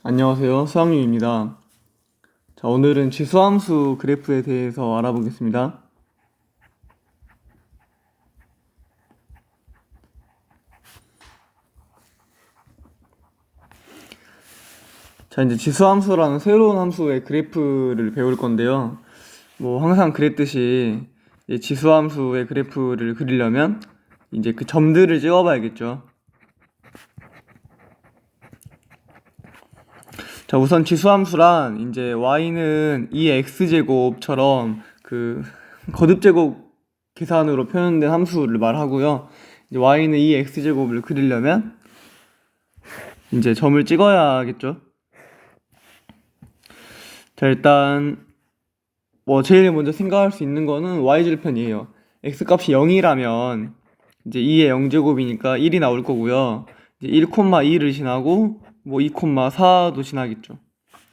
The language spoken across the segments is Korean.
안녕하세요. 수학유입니다. 자, 오늘은 지수함수 그래프에 대해서 알아보겠습니다. 자, 이제 지수함수라는 새로운 함수의 그래프를 배울 건데요. 항상 그랬듯이 이제 지수함수의 그래프를 그리려면 이제 그 점들을 찍어봐야겠죠. 자, 우선 지수함수란 이제 y는 2x제곱처럼 그 거듭제곱 계산으로 표현된 함수를 말하고요. 이제 y는 2x제곱을 그리려면 이제 점을 찍어야겠죠. 자, 일단 제일 먼저 생각할 수 있는 거는 y절편이에요. x값이 0이라면 이제 2의 0제곱이니까 1이 나올 거고요. 이제 1,2를 지나고 2,4도 지나겠죠.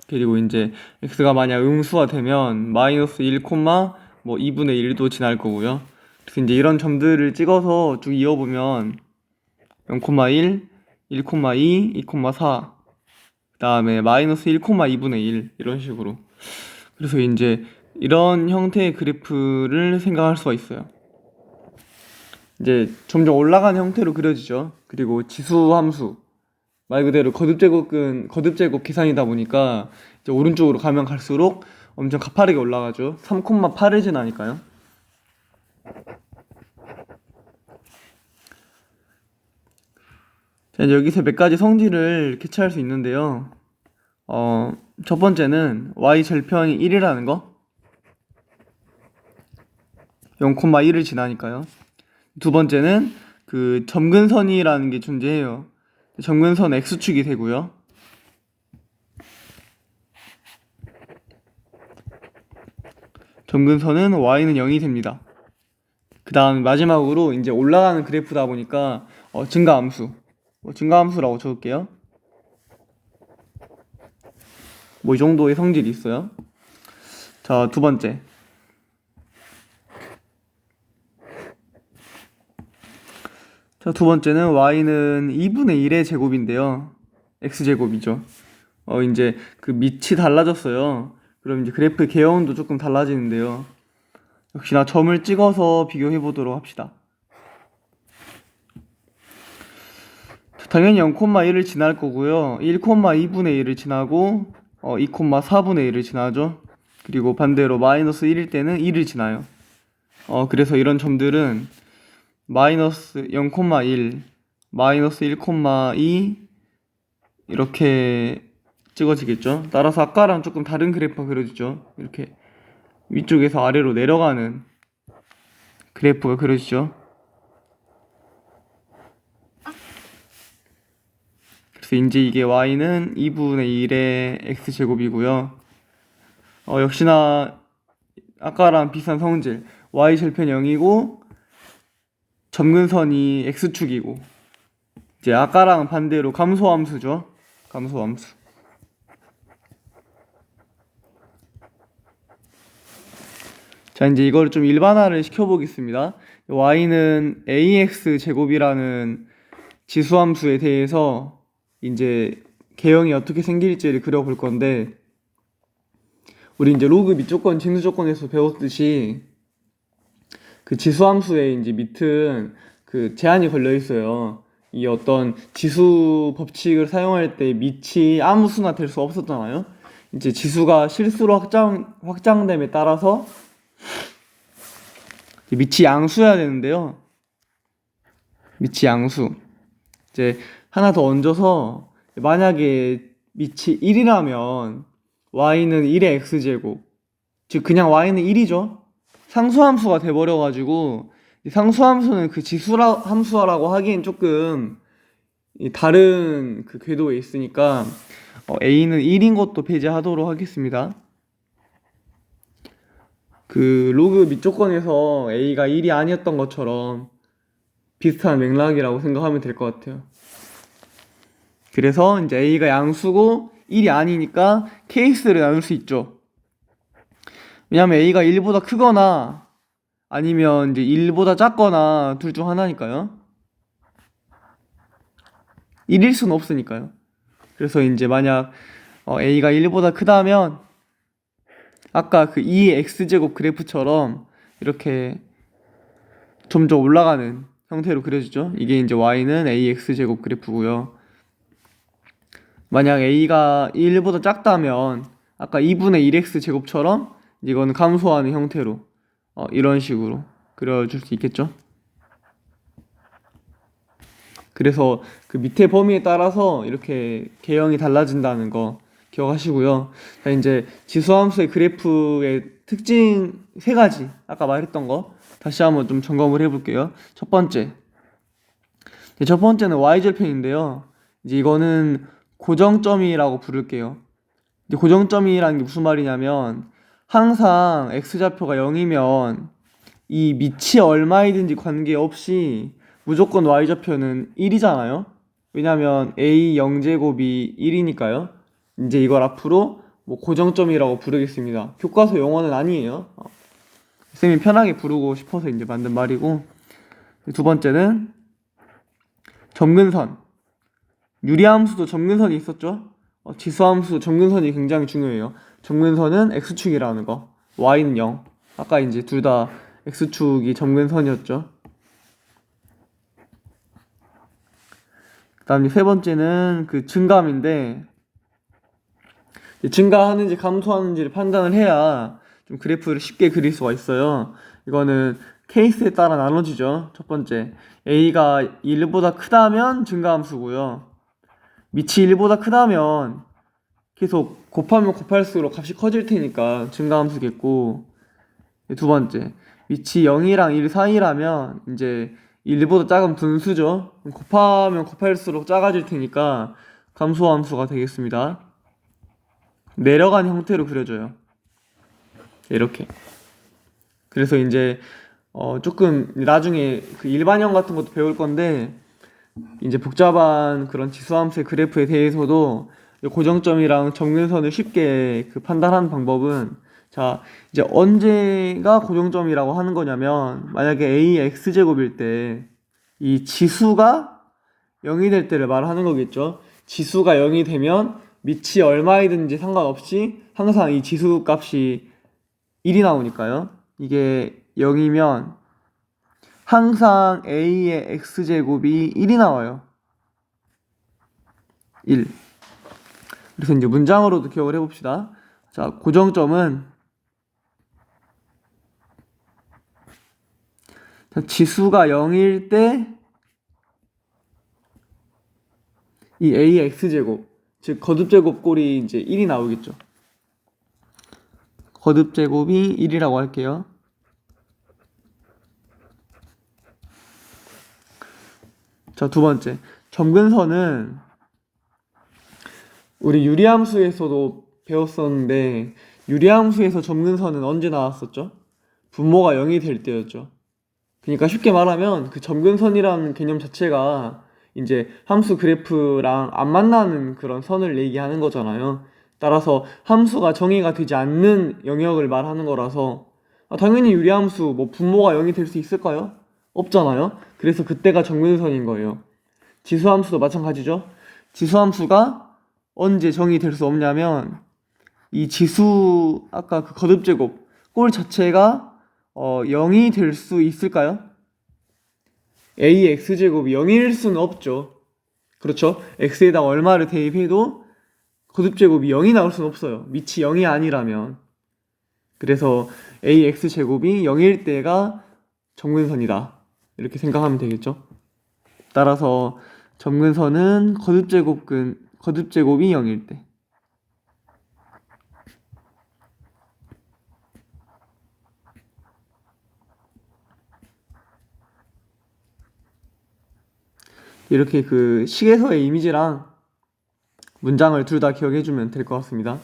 그리고 이제 x가 만약 음수가 되면 마이너스 1, 2분의 1도 지날 거고요. 그래서 이제 이런 점들을 찍어서 쭉 이어보면 0,1, 1,2, 2,4, 그 다음에 마이너스 1,2분의 1 이런 식으로. 그래서 이제 이런 형태의 그래프를 생각할 수가 있어요. 이제 점점 올라가는 형태로 그려지죠. 그리고 지수함수, 말 그대로 거듭제곱 계산이다 보니까 이제 오른쪽으로 가면 갈수록 엄청 가파르게 올라가죠. 3,8을 지나니까요. 자, 이제 여기서 몇 가지 성질을 캐치할 수 있는데요. 첫 번째는 y절편이 1이라는 거, 0,1을 지나니까요. 두 번째는 그 점근선이라는 게 존재해요. 점근선 x축이 되고요. 점근선은 y는 0이 됩니다. 그 다음 마지막으로 이제 올라가는 그래프다 보니까 증가함수, 증가함수라고 적을게요. 이 정도의 성질이 있어요. 자, 두 번째. 자, 두 번째는 y는 2분의 1의 제곱인데요. x제곱이죠. 이제 그 밑이 달라졌어요. 그럼 이제 그래프의 개형도 조금 달라지는데요. 역시나 점을 찍어서 비교해 보도록 합시다. 당연히 0,1을 지날 거고요. 1,2분의 1을 지나고 2,4분의 1을 지나죠. 그리고 반대로 마이너스 1일 때는 1을 지나요. 그래서 이런 점들은 마이너스 0,1, 마이너스 1,2 이렇게 찍어지겠죠. 따라서 아까랑 조금 다른 그래프가 그려지죠. 이렇게 위쪽에서 아래로 내려가는 그래프가 그려지죠. 그래서 이제 이게 y는 2분의 1의 x제곱이고요. 역시나 아까랑 비슷한 성질, y절편 0이고 점근선이 x축이고, 이제 아까랑 반대로 감소함수죠. 감소함수. 자, 이제 이걸 좀 일반화를 시켜보겠습니다. y는 ax 제곱이라는 지수함수에 대해서 이제 개형이 어떻게 생길지를 그려볼 건데, 우리 이제 로그 밑조건, 징수조건에서 배웠듯이 그 지수함수에 이제 밑은 그 제한이 걸려 있어요. 이 어떤 지수 법칙을 사용할 때 밑이 아무 수나 될 수 없었잖아요. 이제 지수가 실수로 확장됨에 따라서 밑이 양수여야 되는데요. 밑이 양수. 이제 하나 더 얹어서 만약에 밑이 1이라면 y는 1의 x제곱, 즉 그냥 y는 1이죠. 상수함수가 돼버려가지고 상수함수는 그 지수함수라고 하기엔 조금 다른 그 궤도에 있으니까 a는 1인 것도 배제하도록 하겠습니다. 그 로그 밑조건에서 a가 1이 아니었던 것처럼 비슷한 맥락이라고 생각하면 될 것 같아요. 그래서 이제 a가 양수고 1이 아니니까 케이스를 나눌 수 있죠. 왜냐면 a가 1보다 크거나 아니면 이제 1보다 작거나 둘 중 하나니까요. 1일 수는 없으니까요. 그래서 이제 만약 a가 1보다 크다면 아까 그 2의 x제곱 그래프처럼 이렇게 점점 올라가는 형태로 그려지죠. 이게 이제 y는 ax제곱 그래프고요. 만약 a가 1보다 작다면 아까 2분의 1x제곱처럼 이거는 감소하는 형태로 이런 식으로 그려줄 수 있겠죠. 그래서 그 밑에 범위에 따라서 이렇게 개형이 달라진다는 거 기억하시고요. 자, 이제 지수함수의 그래프의 특징 세 가지 아까 말했던 거 다시 한번 좀 점검을 해볼게요. 첫 번째는 y절편인데요. 이제 이거는 고정점이라고 부를게요. 이제 고정점이라는 게 무슨 말이냐면 항상 x좌표가 0이면 이 밑이 얼마이든지 관계없이 무조건 y좌표는 1이잖아요. 왜냐면 a 0제곱이 1이니까요. 이제 이걸 앞으로 뭐 고정점이라고 부르겠습니다. 교과서 용어는 아니에요. 쌤이 편하게 부르고 싶어서 이제 만든 말이고. 두 번째는 점근선. 유리함수도 점근선이 있었죠. 지수함수도 점근선이 굉장히 중요해요. 점근선은 x축이라는 거, y는 0. 아까 이제 둘 다 x축이 점근선이었죠. 그 다음에 세 번째는 그 증감인데, 증가하는지 감소하는지를 판단을 해야 좀 그래프를 쉽게 그릴 수가 있어요. 이거는 케이스에 따라 나눠지죠. 첫 번째, a가 1보다 크다면 증가함수고요. 밑이 1보다 크다면 계속 곱하면 곱할수록 값이 커질 테니까 증가함수겠고, 두 번째, 밑이 0이랑 1 사이라면 이제 1보다 작은 분수죠. 곱하면 곱할수록 작아질 테니까 감소함수가 되겠습니다. 내려간 형태로 그려져요. 이렇게. 그래서 이제 조금 나중에 그 일반형 같은 것도 배울 건데 이제 복잡한 그런 지수함수의 그래프에 대해서도 고정점이랑 점근선을 쉽게 그 판단하는 방법은, 자 이제 언제가 고정점이라고 하는 거냐면 만약에 a x제곱일 때 이 지수가 0이 될 때를 말하는 거겠죠. 지수가 0이 되면 밑이 얼마이든지 상관없이 항상 이 지수 값이 1이 나오니까요. 이게 0이면 항상 a의 x제곱이 1이 나와요. 1. 그래서 이제 문장으로도 기억을 해봅시다. 자, 고정점은 지수가 0일 때 이 a의 x제곱, 즉 거듭제곱 꼴이 이제 1이 나오겠죠. 거듭제곱이 1이라고 할게요. 자, 두 번째, 점근선은 우리 유리함수에서도 배웠었는데 유리함수에서 점근선은 언제 나왔었죠? 분모가 0이 될 때였죠. 그러니까 쉽게 말하면 그 점근선이라는 개념 자체가 이제 함수 그래프랑 안 만나는 그런 선을 얘기하는 거잖아요. 따라서 함수가 정의가 되지 않는 영역을 말하는 거라서 당연히 유리함수 뭐 분모가 0이 될 수 있을까요? 없잖아요. 그래서 그때가 점근선인 거예요. 지수함수도 마찬가지죠. 지수함수가 언제 정의될 수 없냐면 이 지수 아까 그 거듭제곱 꼴 자체가 0이 될 수 있을까요? a의 x제곱이 0일 수는 없죠. 그렇죠? x에다 얼마를 대입해도 거듭제곱이 0이 나올 수는 없어요. 밑이 0이 아니라면. 그래서 ax제곱이 0일 때가 점근선이다. 이렇게 생각하면 되겠죠. 따라서 점근선은 거듭제곱이 0일 때. 이렇게 그 식에서의 이미지랑 문장을 둘 다 기억해주면 될 것 같습니다.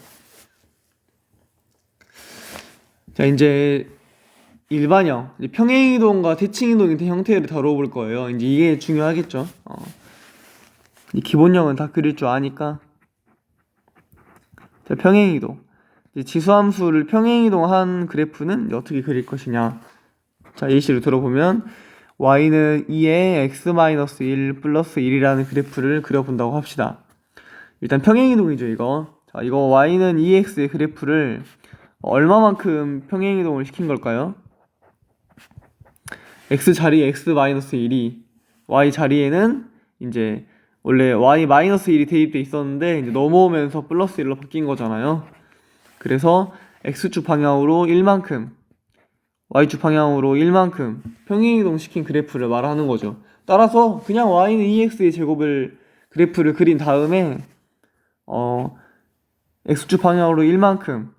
자, 이제 일반형, 평행이동과 대칭이동의 형태를 다뤄볼 거예요. 이제 이게 중요하겠죠. 이 기본형은 다 그릴 줄 아니까. 자, 평행이동. 이제 지수함수를 평행이동한 그래프는 어떻게 그릴 것이냐. 자, 예시를 들어보면 y는 2에 x-1 플러스 1이라는 그래프를 그려본다고 합시다. 일단 평행이동이죠, 이거. 자, 이거 y는 2x의 그래프를 얼마만큼 평행이동을 시킨 걸까요? x 자리에 x-1이 y 자리에는 이제 원래 y-1이 대입돼 있었는데 이제 넘어오면서 플러스 1로 바뀐 거잖아요. 그래서 x축 방향으로 1만큼 y축 방향으로 1만큼 평행이동 시킨 그래프를 말하는 거죠. 따라서 그냥 y는 2x의 제곱을 그래프를 그린 다음에 x축 방향으로 1만큼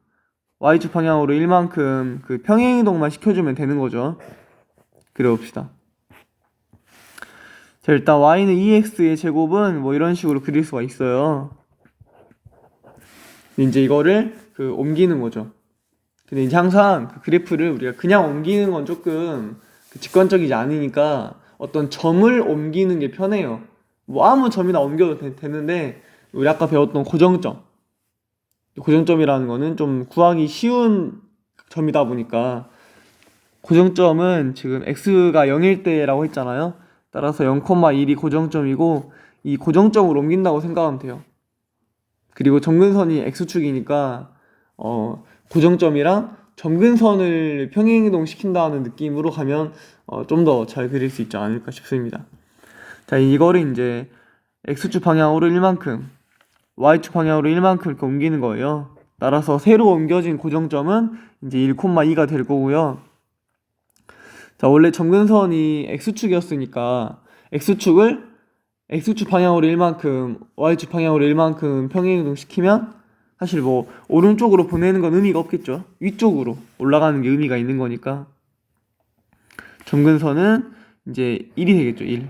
y축 방향으로 1만큼 그 평행이동만 시켜주면 되는 거죠. 그려봅시다. 자, 일단 y는 2x의 제곱은 뭐 이런 식으로 그릴 수가 있어요. 이제 이거를 옮기는 거죠. 근데 이제 항상 그 그래프를 우리가 그냥 옮기는 건 조금 직관적이지 않으니까 어떤 점을 옮기는 게 편해요. 뭐 아무 점이나 옮겨도 되는데 우리 아까 배웠던 고정점이라는 거는 좀 구하기 쉬운 점이다 보니까 고정점은 지금 x가 0일 때라고 했잖아요. 따라서 0,1이 고정점이고 이 고정점을 옮긴다고 생각하면 돼요. 그리고 점근선이 x축이니까 고정점이랑 점근선을 평행이동 시킨다는 느낌으로 가면 좀 더 잘 그릴 수 있지 않을까 싶습니다. 자, 이거를 이제 x축 방향으로 1만큼 y축 방향으로 1만큼 이렇게 옮기는 거예요. 따라서 새로 옮겨진 고정점은 이제 1,2가 될 거고요. 자, 원래 점근선이 x축이었으니까 x축 방향으로 1만큼 y축 방향으로 1만큼 평행이동 시키면 사실 뭐 오른쪽으로 보내는 건 의미가 없겠죠. 위쪽으로 올라가는 게 의미가 있는 거니까 점근선은 이제 1이 되겠죠. 1.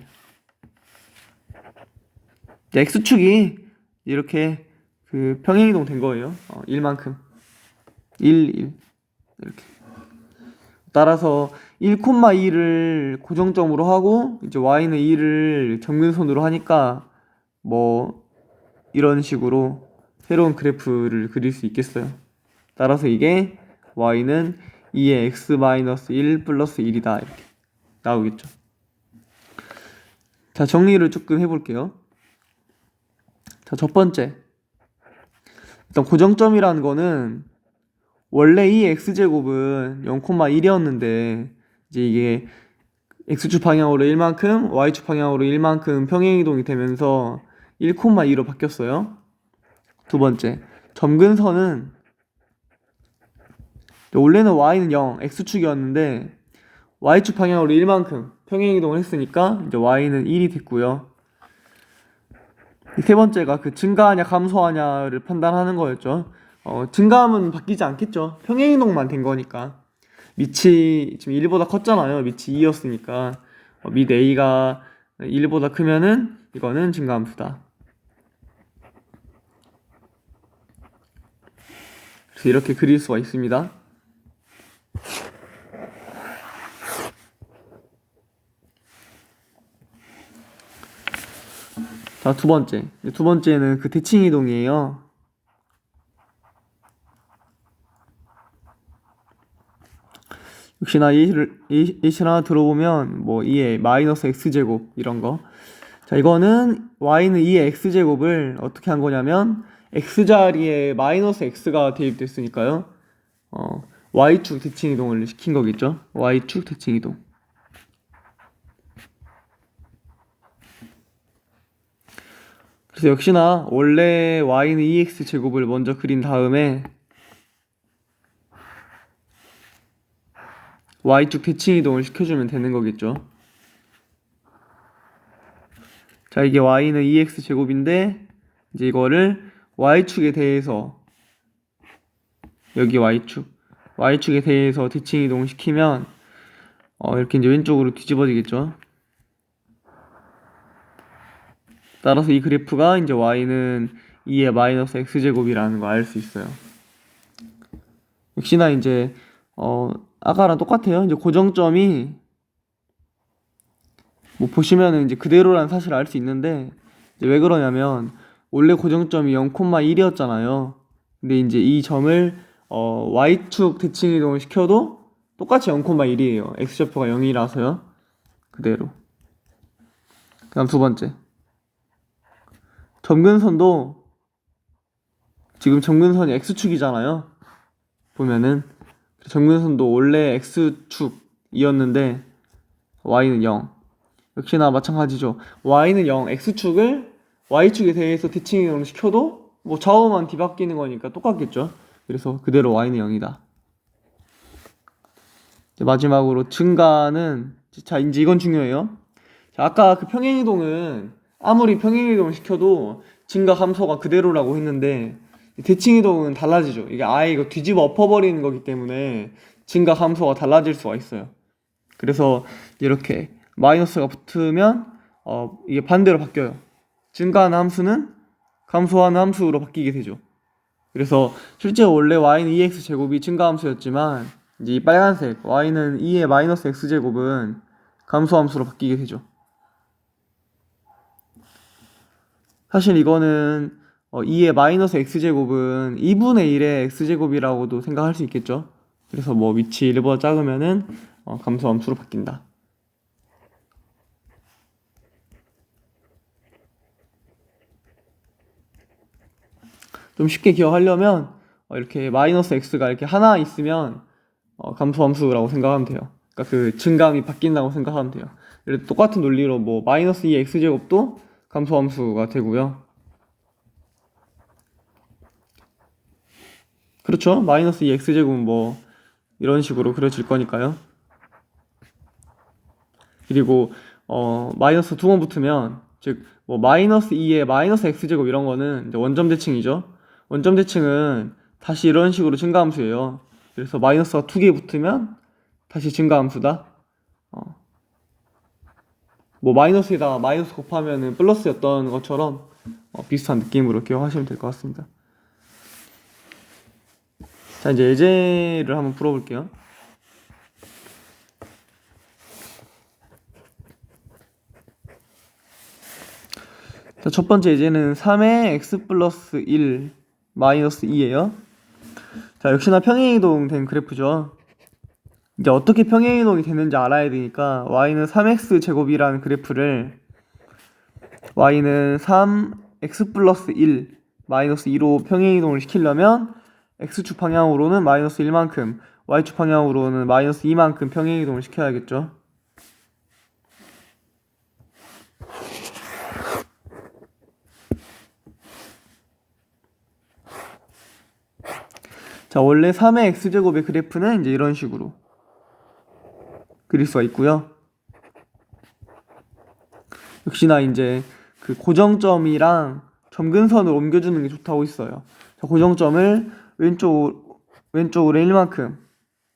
x축이 이렇게 평행이동 된 거예요. 1만큼 1 이렇게. 따라서 1,2를 고정점으로 하고 이제 y는 2를 점근선으로 하니까 뭐 이런 식으로 새로운 그래프를 그릴 수 있겠어요. 따라서 이게 y는 2의 x-1 플러스 1이다 이렇게 나오겠죠. 자, 정리를 조금 해볼게요. 자, 첫 번째, 일단 고정점이라는 거는 원래 이 x제곱은 0,1이었는데 이제 이게 x축 방향으로 1만큼 y축 방향으로 1만큼 평행이동이 되면서 1,2로 바뀌었어요. 두 번째, 점근선은 원래는 y는 0, x축이었는데 y축 방향으로 1만큼 평행이동을 했으니까 이제 y는 1이 됐고요. 세 번째가 증가하냐 감소하냐를 판단하는 거였죠. 증가하면 바뀌지 않겠죠. 평행이동만 된 거니까. 밑이 지금 1보다 컸잖아요. 밑이 2였으니까 밑 a가 1보다 크면은 이거는 증가함수다. 그래서 이렇게 그릴 수가 있습니다. 자, 두 번째는 대칭 이동이에요. 역시나 예시를 하나 들어보면 뭐 2의 마이너스 x제곱 이런 거. 자, 이거는 y는 2의 x제곱을 어떻게 한 거냐면 x자리에 마이너스 x가 대입됐으니까요. y축 대칭 이동을 시킨 거겠죠. y축 대칭 이동. 그래서 역시나 원래 y는 2x 제곱을 먼저 그린 다음에 y축 대칭 이동을 시켜주면 되는 거겠죠. 자, 이게 y는 2x 제곱인데 이제 이거를 y축에 대해서 여기 y축에 대해서 대칭 이동을 시키면 이렇게 이제 왼쪽으로 뒤집어지겠죠. 따라서 이 그래프가 이제 y는 2의 마이너스 x제곱이라는 거 알 수 있어요. 역시나 이제 아까랑 똑같아요. 이제 고정점이 뭐 보시면은 이제 그대로라는 사실을 알 수 있는데 이제 왜 그러냐면 원래 고정점이 0,1이었잖아요. 근데 이제 이 점을 y축 대칭 이동을 시켜도 똑같이 0,1이에요. x좌표가 0이라서요. 그대로. 그다음 두 번째. 점근선도 지금 점근선이 x축이잖아요. 보면은 점근선도 원래 x축이었는데 y는 0. 역시나 마찬가지죠. y는 0, x축을 y축에 대해서 대칭이동을 시켜도 뭐 좌우만 뒤바뀌는 거니까 똑같겠죠. 그래서 그대로 y는 0이다. 마지막으로 증가는, 자 이제 이건 중요해요. 자, 아까 그 평행이동은 아무리 평행이동을 시켜도 증가 함수가 그대로라고 했는데 대칭이동은 달라지죠. 이게 아예 이거 뒤집어 엎어버리는 거기 때문에 증가 함수가 달라질 수가 있어요. 그래서 이렇게 마이너스가 붙으면 이게 반대로 바뀌어요. 증가하는 함수는 감소하는 함수로 바뀌게 되죠. 그래서 실제 원래 y는 2x 제곱이 증가함수였지만 이제 이 빨간색 y는 2의 마이너스 x 제곱은 감소함수로 바뀌게 되죠. 사실 이거는 2의 마이너스 x 제곱은 2분의 1의 x 제곱이라고도 생각할 수 있겠죠. 그래서 뭐 위치 1보다 작으면은 감소함수로 바뀐다. 좀 쉽게 기억하려면 이렇게 마이너스 x가 이렇게 하나 있으면 감소함수라고 생각하면 돼요. 그러니까 그 증감이 바뀐다고 생각하면 돼요. 그래서 똑같은 논리로 뭐 마이너스 2의 x제곱도 감소함수가 되고요. 그렇죠? 마이너스 2의 x제곱은 뭐 이런 식으로 그려질 거니까요. 그리고 마이너스 두 번 붙으면 즉 뭐 마이너스 2의 마이너스 x제곱 이런 거는 이제 원점 대칭이죠. 원점 대칭은 다시 이런 식으로 증가함수예요. 그래서 마이너스가 두 개 붙으면 다시 증가함수다. 뭐 마이너스에다가 마이너스 곱하면은 플러스였던 것처럼 비슷한 느낌으로 기억하시면 될 것 같습니다. 자, 이제 예제를 한번 풀어볼게요. 자, 첫 번째 예제는 3의 x 플러스 1 마이너스 2예요. 자, 역시나 평행이동 된 그래프죠. 이제 어떻게 평행이동이 되는지 알아야 되니까 y는 3x 제곱이라는 그래프를 y는 3x 플러스 1 마이너스 2로 평행이동을 시키려면 x축 방향으로는 마이너스 1만큼 y축 방향으로는 마이너스 2만큼 평행이동을 시켜야겠죠. 자, 원래 3의 x제곱의 그래프는 이제 이런 식으로 그릴 수가 있고요. 역시나 이제 그 고정점이랑 점근선을 옮겨주는 게 좋다고 있어요. 자, 고정점을 왼쪽으로 1만큼,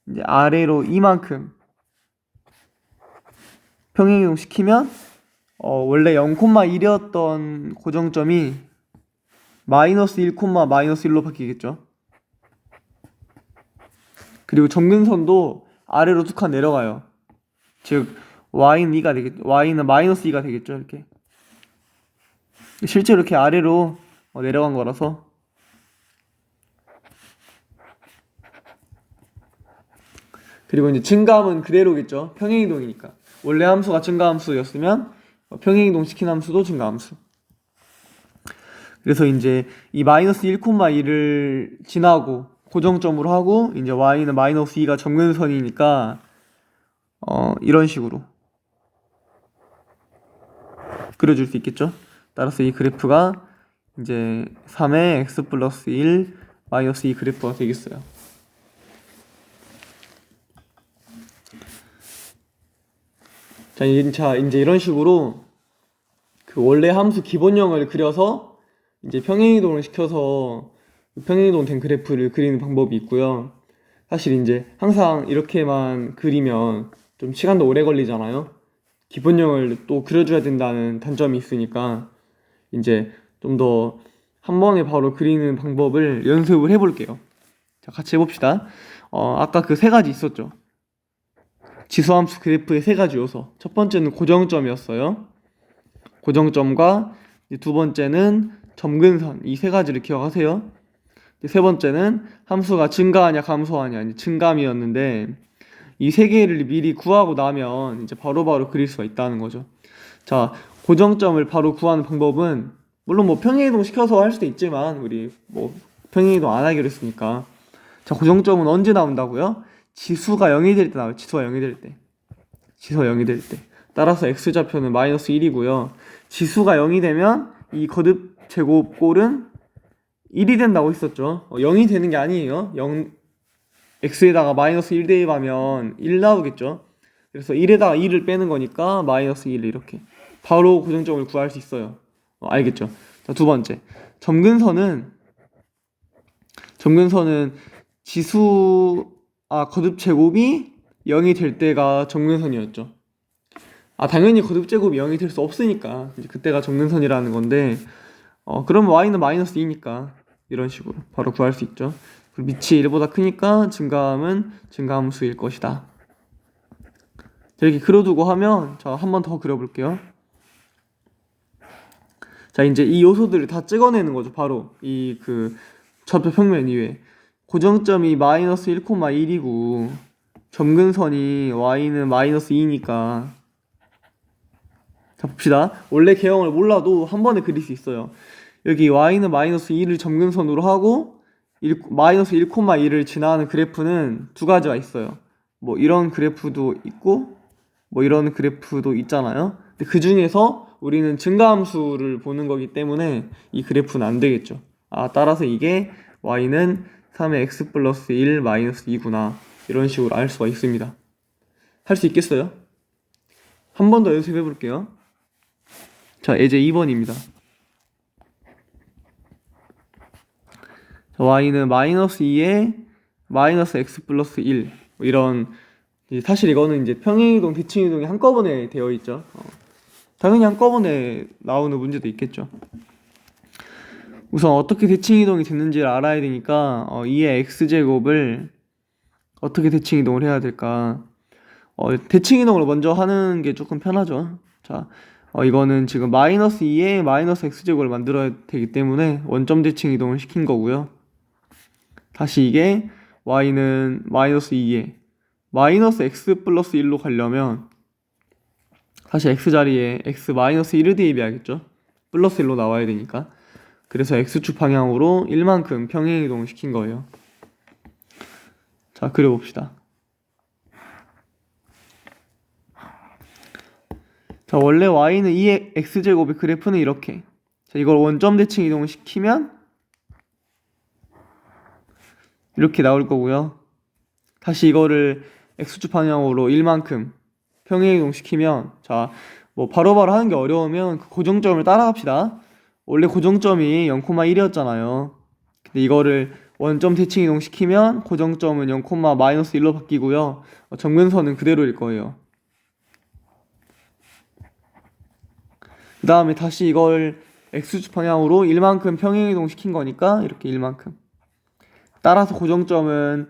이제 아래로 2만큼 평행이동 시키면 원래 0,1이었던 고정점이 마이너스 1, 마이너스 1로 바뀌겠죠. 그리고 점근선도 아래로 두 칸 내려가요. 즉 y는 2가 되겠죠. y는 마이너스 2가 되겠죠. 이렇게 실제로 이렇게 아래로 내려간 거라서. 그리고 이제 증가함은 그대로겠죠. 평행이동이니까. 원래 함수가 증가함수였으면 평행이동 시킨 함수도 증가함수. 그래서 이제 이 마이너스 1,2를 지나고 고정점으로 하고 이제 y는 마이너스 2가 점근선이니까 이런 식으로 그려줄 수 있겠죠. 따라서 이 그래프가 이제 3의 x 플러스 1 마이너스 2 그래프가 되겠어요. 자, 이제 이런 식으로 그 원래 함수 기본형을 그려서 이제 평행이동을 시켜서 평행이동 된 그래프를 그리는 방법이 있고요. 사실 이제 항상 이렇게만 그리면 좀 시간도 오래 걸리잖아요. 기본형을 또 그려줘야 된다는 단점이 있으니까 이제 좀 더 한 번에 바로 그리는 방법을 연습을 해볼게요. 자, 같이 해봅시다. 아까 그 세 가지 있었죠. 지수함수 그래프의 세 가지 요소. 첫 번째는 고정점이었어요. 고정점과 두 번째는 점근선, 이 세 가지를 기억하세요. 세 번째는 함수가 증가하냐 감소하냐, 증감이었는데 이 세 개를 미리 구하고 나면 이제 바로바로 그릴 수가 있다는 거죠. 자, 고정점을 바로 구하는 방법은 물론 뭐 평행이동 시켜서 할 수도 있지만 우리 뭐 평행이동 안 하기로 했으니까. 자, 고정점은 언제 나온다고요? 지수가 0이 될 때 나와요. 지수가 0이 될 때. 지수가 0이 될 때. 따라서 x좌표는 마이너스 1이고요. 지수가 0이 되면 이 거듭 제곱꼴은 1이 된다고 했었죠. 0이 되는 게 아니에요. x에다가 마이너스 1 대입하면 1 나오겠죠. 그래서 1에다가 2를 빼는 거니까 마이너스 1 이렇게 바로 고정점을 구할 수 있어요. 알겠죠? 자, 두 번째, 점근선은 거듭 제곱이 0이 될 때가 점근선이었죠. 당연히 거듭 제곱이 0이 될 수 없으니까 이제 그때가 점근선이라는 건데, 그럼 y는 마이너스 2니까 이런 식으로 바로 구할 수 있죠. 그리고 밑이 1보다 크니까 증가함은 증가함수일 것이다. 이렇게 그려두고 하면, 자, 한 번 더 그려볼게요. 자, 이제 이 요소들을 다 찍어내는 거죠. 바로 이 좌표 평면 위에 고정점이 마이너스 1,1이고 점근선이 y는 마이너스 2니까. 자, 봅시다. 원래 개형을 몰라도 한 번에 그릴 수 있어요. 여기 y는 마이너스 2를 점근선으로 하고 마이너스 1,2를 지나가는 그래프는 두 가지가 있어요. 뭐 이런 그래프도 있고 뭐 이런 그래프도 있잖아요. 근데 그 중에서 우리는 증가함수를 보는 거기 때문에 이 그래프는 안 되겠죠. 따라서 이게 y는 3의 x 플러스 1 마이너스 2구나. 이런 식으로 알 수가 있습니다. 할 수 있겠어요? 한 번 더 연습해 볼게요. 자, 예제 2번입니다. y는 마이너스 2에 마이너스 x 플러스 1 이런, 사실 이거는 이제 평행이동, 대칭이동이 한꺼번에 되어 있죠. 당연히 한꺼번에 나오는 문제도 있겠죠. 우선 어떻게 대칭이동이 됐는지를 알아야 되니까 2의 x제곱을 어떻게 대칭이동을 해야 될까. 대칭이동을 먼저 하는 게 조금 편하죠. 자, 이거는 지금 마이너스 2에 마이너스 x제곱을 만들어야 되기 때문에 원점 대칭이동을 시킨 거고요. 다시 이게 y는 마이너스 2에 마이너스 x 플러스 1로 가려면 다시 x 자리에 x 마이너스 1을 대입해야겠죠. 플러스 1로 나와야 되니까. 그래서 x축 방향으로 1만큼 평행이동을 시킨 거예요. 자, 그려봅시다. 자, 원래 y는 2의 x제곱의 그래프는 이렇게. 자, 이걸 원점 대칭 이동을 시키면 이렇게 나올 거고요. 다시 이거를 x축 방향으로 1만큼 평행이동 시키면, 자, 뭐 바로바로 하는 게 어려우면 그 고정점을 따라갑시다. 원래 고정점이 0,1이었잖아요. 근데 이거를 원점 대칭 이동 시키면 고정점은 0, 마이너스 1로 바뀌고요. 점근선은 그대로일 거예요. 그 다음에 다시 이걸 x축 방향으로 1만큼 평행이동 시킨 거니까 이렇게 1만큼. 따라서 고정점은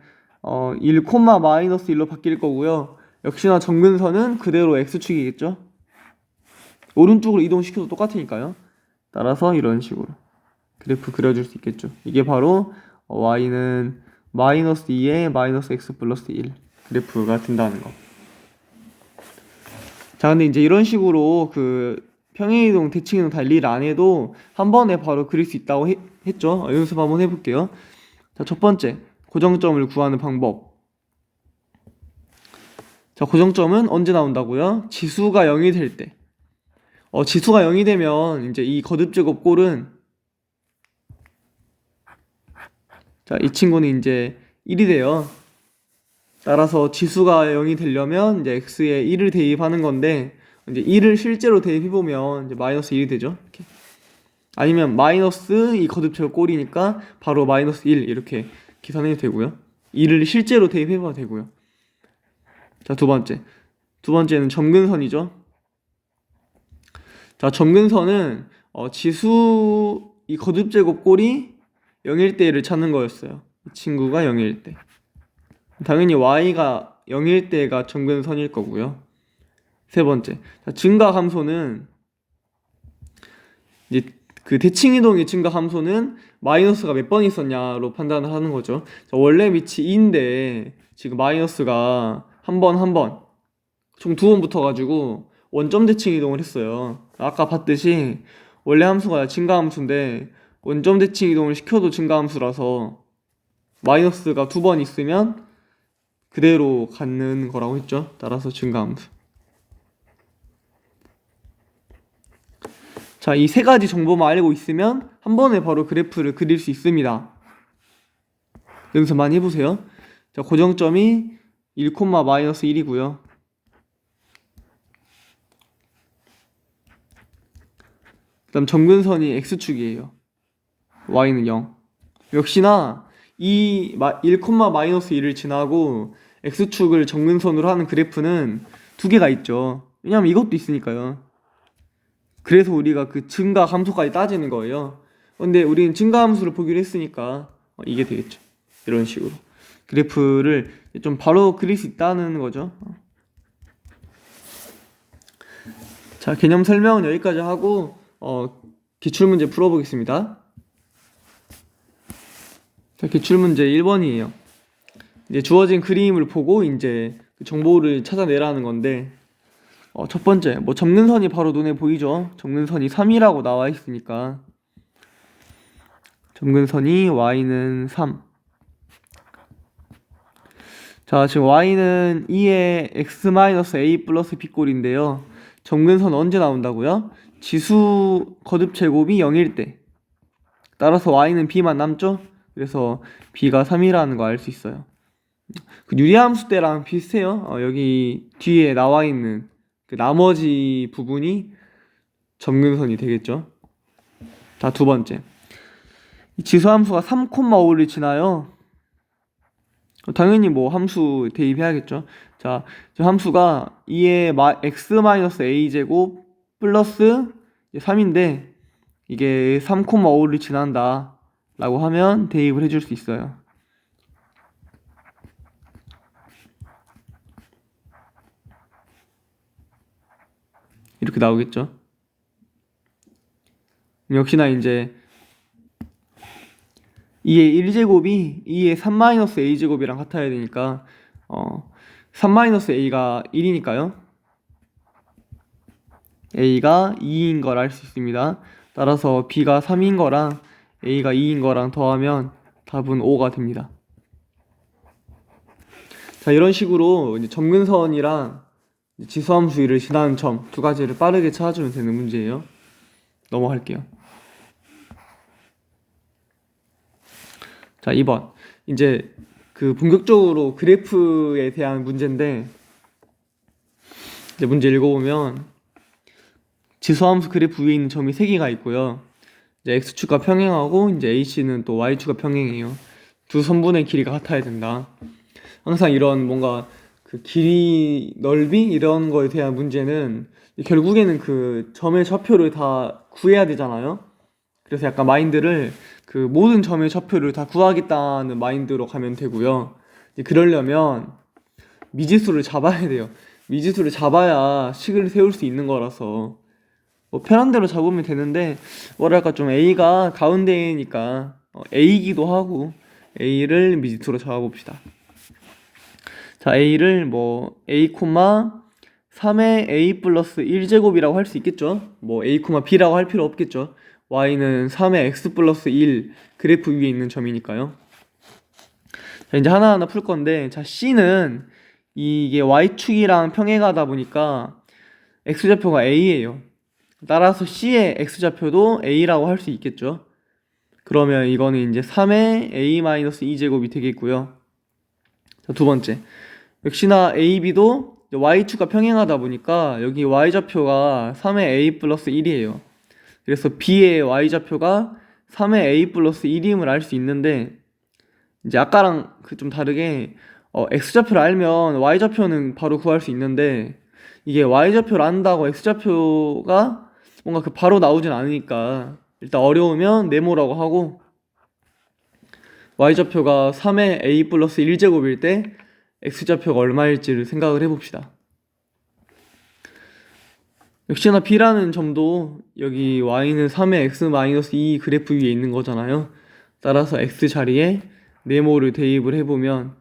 1, 마이너스 1로 바뀔 거고요. 역시나 점근선은 그대로 x축이겠죠. 오른쪽으로 이동시켜도 똑같으니까요. 따라서 이런 식으로 그래프 그려줄 수 있겠죠. 이게 바로 y는 마이너스 2에 마이너스 x 플러스 1 그래프가 된다는 거. 자, 근데 이제 이런 식으로 평행이동, 대칭이동 달리를 안 해도 한 번에 바로 그릴 수 있다고 했죠. 연습 한번 해볼게요. 자, 첫 번째, 고정점을 구하는 방법. 자, 고정점은 언제 나온다고요? 지수가 0이 될 때. 지수가 0이 되면 이제 이 거듭제곱 꼴은, 자, 이 친구는 이제 1이 돼요. 따라서 지수가 0이 되려면 이제 x에 1을 대입하는 건데, 이제 1을 실제로 대입해보면 이제 마이너스 1이 되죠. 이렇게. 아니면 마이너스 이 거듭제곱 꼴이니까 바로 마이너스 1 이렇게 계산해도 되고요. 1을 실제로 대입해봐도 되고요. 자, 두 번째는 점근선이죠. 자, 점근선은 지수 이 거듭제곱 꼴이 0일 때를 찾는 거였어요. 이 친구가 0일 때. 당연히 y가 0일 때가 점근선일 거고요. 세 번째, 자, 증가함소는 이제 대칭이동의 증가함소는 마이너스가 몇 번 있었냐로 판단을 하는 거죠. 자, 원래 밑이 2인데 지금 마이너스가 한 번 총 2번 붙어가지고 원점 대칭 이동을 했어요. 아까 봤듯이 원래 함수가 증가함수인데 원점 대칭 이동을 시켜도 증가함수라서 마이너스가 2번 있으면 그대로 갖는 거라고 했죠. 따라서 증가함수. 자, 이 세 가지 정보만 알고 있으면 한 번에 바로 그래프를 그릴 수 있습니다. 여기서 많이 해보세요. 자, 고정점이 1,-1이고요. 그 다음 점근선이 x축이에요. y는 0. 역시나 이 1,-1을 지나고 x축을 점근선으로 하는 그래프는 두 개가 있죠. 왜냐면 이것도 있으니까요. 그래서 우리가 그 증가 함수까지 따지는 거예요. 근데 우리는 증가 함수를 보기로 했으니까 이게 되겠죠. 이런 식으로 그래프를 좀 바로 그릴 수 있다는 거죠. 자, 개념 설명은 여기까지 하고 기출문제 풀어보겠습니다. 자, 기출문제 1번이에요. 이제 주어진 그림을 보고 이제 그 정보를 찾아내라는 건데 첫 번째, 뭐 점근선이 바로 눈에 보이죠? 점근선이 3이라고 나와 있으니까 점근선이 y는 3. 자, 지금 y는 2의 x-a 플러스 b꼴인데요. 점근선 언제 나온다고요? 지수 거듭 제곱이 0일 때. 따라서 y는 b만 남죠? 그래서 b가 3이라는 거 알 수 있어요. 그 유리함수 때랑 비슷해요. 여기 뒤에 나와 있는 그 나머지 부분이 점근선이 되겠죠. 자, 두 번째. 이 지수함수가 3,5를 지나요. 당연히 뭐 함수 대입해야겠죠. 자, 저 함수가 2의 x-a 제곱 플러스 3인데 이게 3,5를 지난다 라고 하면 대입을 해줄 수 있어요. 이렇게 나오겠죠. 역시나 이제 2의 1제곱이 2의 3-a제곱이랑 같아야 되니까 3-a가 1이니까요. a가 2인 걸 알 수 있습니다. 따라서 b가 3인 거랑 a가 2인 거랑 더하면 답은 5가 됩니다. 자, 이런 식으로 이제 점근선이랑 지수함수를 지나는 점 두 가지를 빠르게 찾아주면 되는 문제예요. 넘어갈게요. 자, 2번. 이제 그 본격적으로 그래프에 대한 문제인데 이제 문제 읽어보면 지수함수 그래프 위에 있는 점이 3개가 있고요. 이제 x축과 평행하고 이제 AC는 또 y축과 평행해요. 두 선분의 길이가 같아야 된다. 항상 이런 뭔가 그 길이 넓이 이런 거에 대한 문제는 결국에는 그 점의 좌표를 다 구해야 되잖아요. 그래서 약간 마인드를 그 모든 점의 좌표를 다 구하겠다는 마인드로 가면 되고요. 그러려면 미지수를 잡아야 돼요. 미지수를 잡아야 식을 세울 수 있는 거라서 뭐 편한 대로 잡으면 되는데 뭐랄까 좀 A가 가운데니까 A이기도 하고 A를 미지수로 잡아봅시다. 자, A를 뭐 A, 3의 A 플러스 1제곱이라고 할 수 있겠죠. 뭐 A, B라고 할 필요 없겠죠. Y는 3의 X 플러스 1 그래프 위에 있는 점이니까요. 자, 이제 하나하나 풀 건데, 자, C는 이게 Y축이랑 평행하다 보니까 X좌표가 A예요. 따라서 C의 X좌표도 A라고 할 수 있겠죠. 그러면 이거는 이제 3의 A-2제곱이 되겠고요. 자, 두 번째. 역시나 AB도 Y축과 평행하다 보니까 여기 Y좌표가 3의 A 플러스 1이에요. 그래서 B의 Y좌표가 3의 A 플러스 1임을 알 수 있는데 이제 아까랑 그 좀 다르게 X좌표를 알면 Y좌표는 바로 구할 수 있는데 이게 Y좌표를 안다고 X좌표가 뭔가 그 바로 나오진 않으니까 일단 어려우면 네모라고 하고 Y좌표가 3의 A 플러스 1제곱일 때 X좌표가 얼마일지를 생각을 해봅시다. 역시나 B라는 점도 여기 Y는 3의 X-2 그래프 위에 있는 거잖아요. 따라서 X 자리에 네모를 대입을 해보면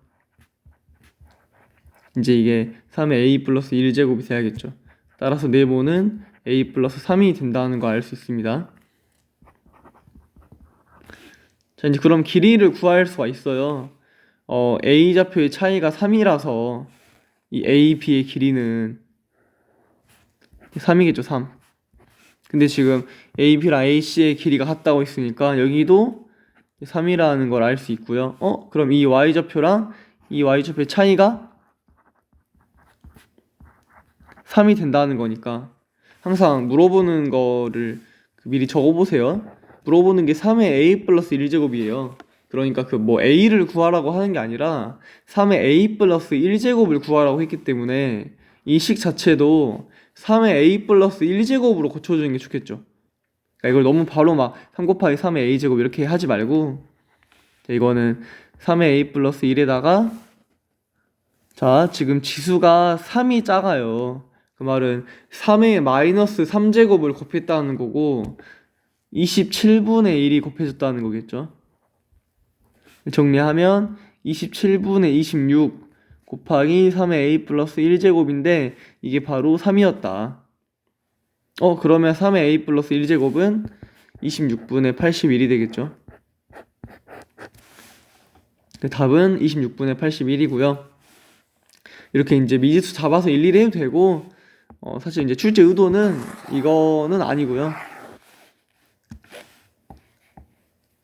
이제 이게 3의 A 플러스 1제곱이 돼야겠죠. 따라서 네모는 A 플러스 3이 된다는 거 알 수 있습니다. 자, 이제 그럼 길이를 구할 수가 있어요. A좌표의 차이가 3이라서 이 A, B의 길이는 3이겠죠, 3. 근데 지금 A, B랑 A, C의 길이가 같다고 했으니까 여기도 3이라는 걸 알 수 있고요. 그럼 이 Y좌표랑 이 Y좌표의 차이가 3이 된다는 거니까 항상 물어보는 거를 미리 적어보세요. 물어보는 게 3의 A 플러스 1제곱이에요. 그러니까 그 뭐 A를 구하라고 하는 게 아니라 3의 A 플러스 1제곱을 구하라고 했기 때문에 이 식 자체도 3의 A 플러스 1제곱으로 고쳐주는 게 좋겠죠. 그러니까 이걸 너무 바로 막 3 곱하기 3의 A제곱 이렇게 하지 말고, 이거는 3의 A 플러스 1에다가, 자, 지금 지수가 3이 작아요. 그 말은 3의 마이너스 3제곱을 곱했다는 거고 27분의 1이 곱해졌다는 거겠죠. 정리하면 27분의 26 곱하기 3의 A 플러스 1제곱인데 이게 바로 3이었다. 그러면 3의 A 플러스 1제곱은 26분의 81이 되겠죠. 답은 26분의 81이고요. 이렇게 이제 미지수 잡아서 일일이 해도 되고, 사실 이제 출제 의도는 이거는 아니고요.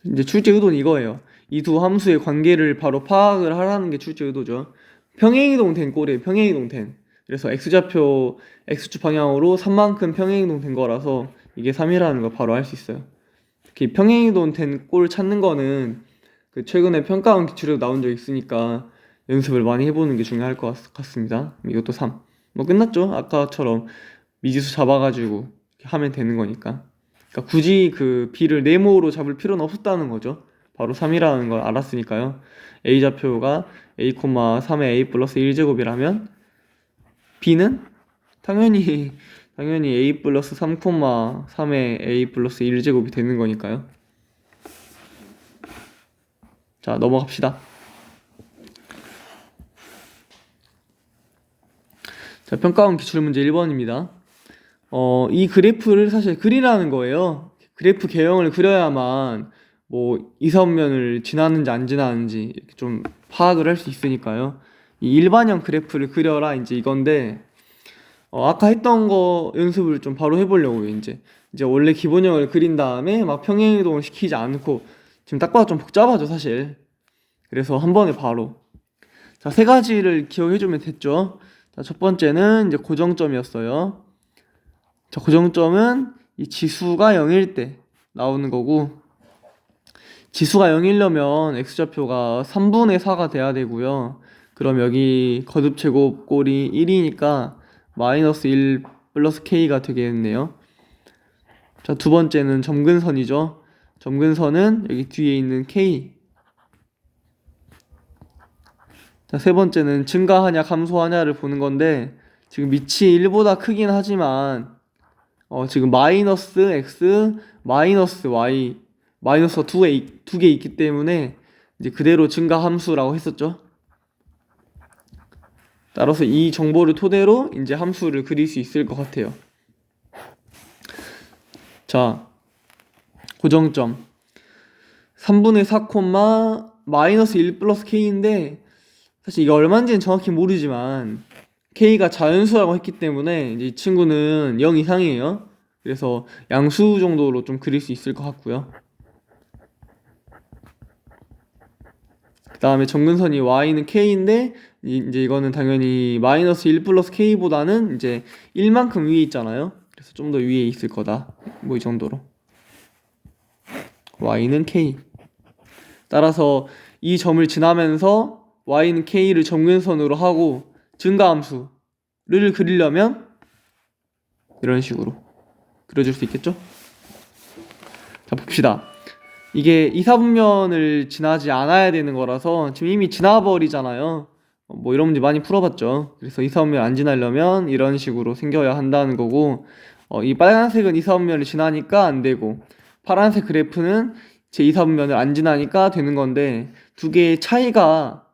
이제 출제 의도는 이거예요. 이 두 함수의 관계를 바로 파악을 하라는 게 출제 의도죠. 평행이동 된 꼴이에요. 평행이동 된. 그래서 x좌표 x축 방향으로 3만큼 평행이동 된 거라서 이게 3이라는 걸 바로 알 수 있어요. 특히 평행이동 된 꼴 찾는 거는 그 최근에 평가원 기출에도 나온 적 있으니까 연습을 많이 해보는 게 중요할 것 같습니다. 이것도 3. 뭐 끝났죠? 아까처럼 미지수 잡아가지고 하면 되는 거니까. 그러니까 굳이 그 b를 네모로 잡을 필요는 없었다는 거죠. 바로 3이라는 걸 알았으니까요. a좌표가 a, 3의 a 플러스 1제곱이라면 b는 당연히 a 플러스 3, 3의 a 플러스 1제곱이 되는 거니까요. 자, 넘어갑시다. 자, 평가원 기출문제 1번입니다. 이 그래프를 사실 그리라는 거예요. 그래프 개형을 그려야만 뭐 이사분면을 지나는지 안 지나는지 이렇게 좀 파악을 할 수 있으니까요. 이 일반형 그래프를 그려라 이제 이건데, 아까 했던 거 연습을 좀 바로 해보려고요. 이제 원래 기본형을 그린 다음에 막 평행이동을 시키지 않고, 지금 딱 봐도 좀 복잡하죠 사실. 그래서 한 번에 바로, 자, 세 가지를 기억해주면 됐죠. 자, 첫 번째는 이제 고정점이었어요. 자, 고정점은 이 지수가 0일 때 나오는 거고, 지수가 0이려면 x좌표가 3분의 4가 돼야 되고요. 그럼 여기 거듭제곱 꼴이 1이니까 마이너스 1 플러스 k가 되겠네요. 자, 두 번째는 점근선이죠. 점근선은 여기 뒤에 있는 k. 자, 세 번째는 증가하냐 감소하냐를 보는 건데, 지금 밑이 1보다 크긴 하지만 지금 마이너스 x, 마이너스 y, 마이너스가 두 개 있기 때문에 이제 그대로 증가 함수라고 했었죠. 따라서 이 정보를 토대로 이제 함수를 그릴 수 있을 것 같아요. 자, 고정점 3분의 4, 마이너스 1 플러스 k인데, 사실 이게 얼마인지는 정확히 모르지만 k가 자연수라고 했기 때문에 이제 이 친구는 0 이상이에요. 그래서 양수 정도로 좀 그릴 수 있을 것 같고요. 그 다음에 점근선이 y는 k인데, 이제 이거는 당연히 마이너스 1 플러스 k보다는 이제 1만큼 위에 있잖아요. 그래서 좀 더 위에 있을 거다. 뭐 이 정도로. y는 k. 따라서 이 점을 지나면서 y는 k를 점근선으로 하고 증가함수를 그리려면 이런 식으로 그려줄 수 있겠죠? 자, 봅시다. 이게 이사분면을 지나지 않아야 되는 거라서 지금 이미 지나버리잖아요. 뭐 이런 문제 많이 풀어봤죠. 그래서 이사분면 안 지나려면 이런 식으로 생겨야 한다는 거고, 이 빨간색은 이사분면을 지나니까 안 되고, 파란색 그래프는 제 이사분면을 안 지나니까 되는 건데, 두 개의 차이가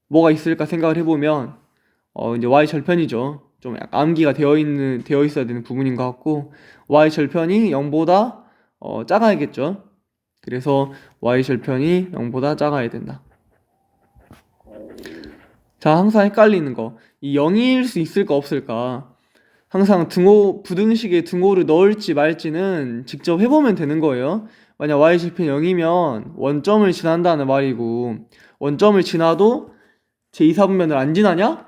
뭐가 있을까 생각을 해보면 이제 y 절편이죠. 좀 약간 암기가 되어 있어야 되는 부분인 것 같고, y 절편이 0보다 작아야겠죠. 그래서 y절편이 0보다 작아야 된다. 자, 항상 헷갈리는 거. 이 0일 수 있을까 없을까? 항상 부등식에 등호를 넣을지 말지는 직접 해보면 되는 거예요. 만약 y절편 0이면 원점을 지난다는 말이고, 원점을 지나도 제2사분면을 안 지나냐?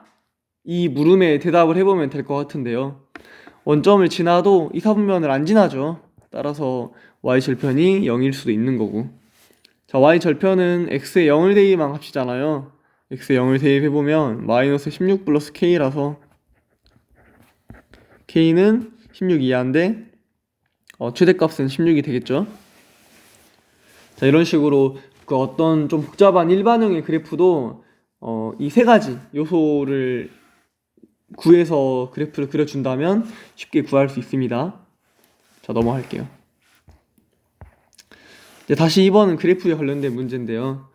이 물음에 대답을 해보면 될 것 같은데요. 원점을 지나도 2사분면을 안 지나죠. 따라서 y절편이 0일 수도 있는 거고. 자, y절편은 x에 0을 대입만 합치잖아요. x에 0을 대입해보면 마이너스 16 플러스 k라서 k는 16 이하인데 최대값은 16이 되겠죠. 자, 이런 식으로 그 어떤 좀 복잡한 일반형의 그래프도 이 세 가지 요소를 구해서 그래프를 그려준다면 쉽게 구할 수 있습니다. 자, 넘어갈게요. 이제 다시 이번은 그래프에 관련된 문제인데요.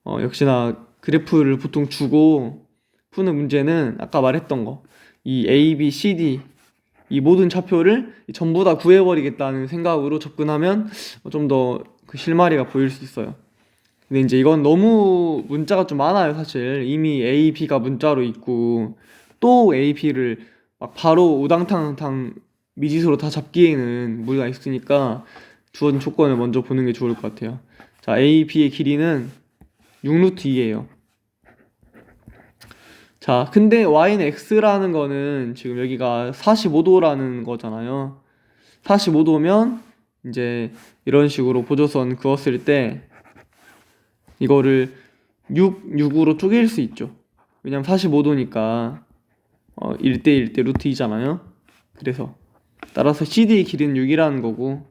역시나 그래프를 보통 주고 푸는 문제는 아까 말했던 거, 이 A, B, C, D 이 모든 차표를 전부 다 구해버리겠다는 생각으로 접근하면 좀 더 그 실마리가 보일 수 있어요. 근데 이제 이건 너무 문자가 좀 많아요. 사실 이미 A, B가 문자로 있고 또 A, B를 막 바로 우당탕탕 미지수로 다 잡기에는 무리가 있으니까 주어진 조건을 먼저 보는 게 좋을 것 같아요. 자, A, B의 길이는 6루트 2예요. 자, 근데 y는 x라는 거는 지금 여기가 45도라는 거잖아요. 45도면 이제 이런 식으로 보조선 그었을 때 이거를 6으로 쪼갤 수 있죠. 왜냐면 45도니까 1대 1대 루트 2잖아요. 그래서 따라서 CD의 길이는 6이라는 거고,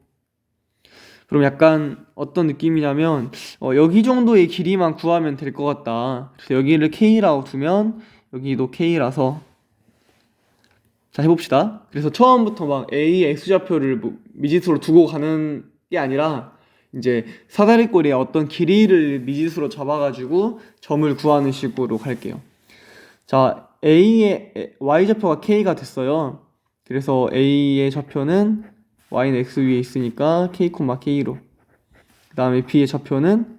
그럼 약간 어떤 느낌이냐면 여기 정도의 길이만 구하면 될 것 같다. 그래서 여기를 K라고 두면 여기도 K라서, 자, 해봅시다. 그래서 처음부터 막 A, X좌표를 미지수로 두고 가는 게 아니라 이제 사다리꼴에 어떤 길이를 미지수로 잡아가지고 점을 구하는 식으로 갈게요. 자, A의 Y좌표가 K가 됐어요. 그래서 A의 좌표는 Y는 X 위에 있으니까 K, K로, 그 다음에 B의 좌표는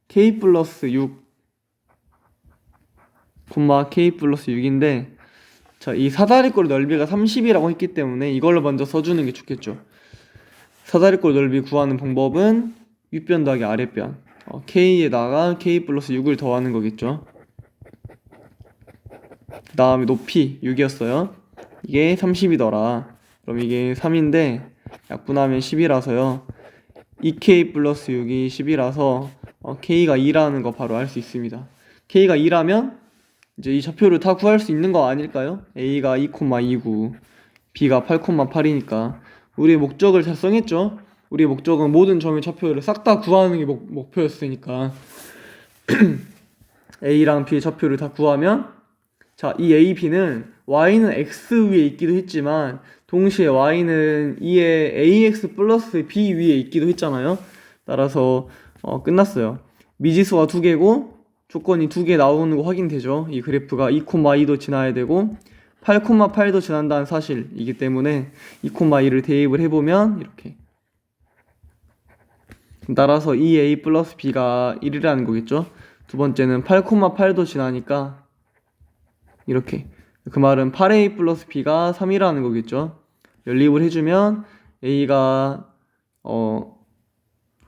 K 플러스 6, K 플러스 6인데, 자, 이 사다리꼴 넓이가 30이라고 했기 때문에 이걸로 먼저 써주는 게 좋겠죠. 사다리꼴 넓이 구하는 방법은 윗변 더하기 아랫변, K에다가 K 플러스 6을 더하는 거겠죠. 그 다음에 높이 6이었어요. 이게 30이더라. 그럼 이게 3인데 약분하면 10이라서요. 2K 플러스 6이 10이라서 K가 2라는 거 바로 알 수 있습니다. K가 2라면 이제 이 좌표를 다 구할 수 있는 거 아닐까요? A가 2,2고 B가 8,8이니까 우리의 목적을 달성했죠? 우리의 목적은 모든 점의 좌표를 싹 다 구하는 게 목표였으니까 A랑 B의 좌표를 다 구하면, 자, 이 A, B는 Y는 X 위에 있기도 했지만 동시에 Y는 2의 AX 플러스 B 위에 있기도 했잖아요. 따라서 끝났어요. 미지수가 2개고 조건이 2개 나오는 거 확인되죠. 이 그래프가 2,2도 지나야 되고 8,8도 지난다는 사실이기 때문에 2,2를 대입을 해보면 이렇게, 따라서 2A 플러스 B가 1이라는 거겠죠. 두 번째는 8,8도 지나니까 이렇게, 그 말은 8A 플러스 B가 3이라는 거겠죠. 연립을 해주면 A가 3분의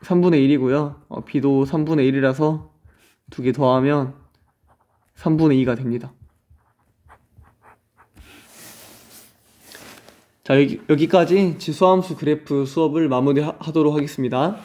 1이고요 B도 3분의 1이라서 두 개 더하면 3분의 2가 됩니다. 자, 여기까지 지수함수 그래프 수업을 마무리하도록 하겠습니다.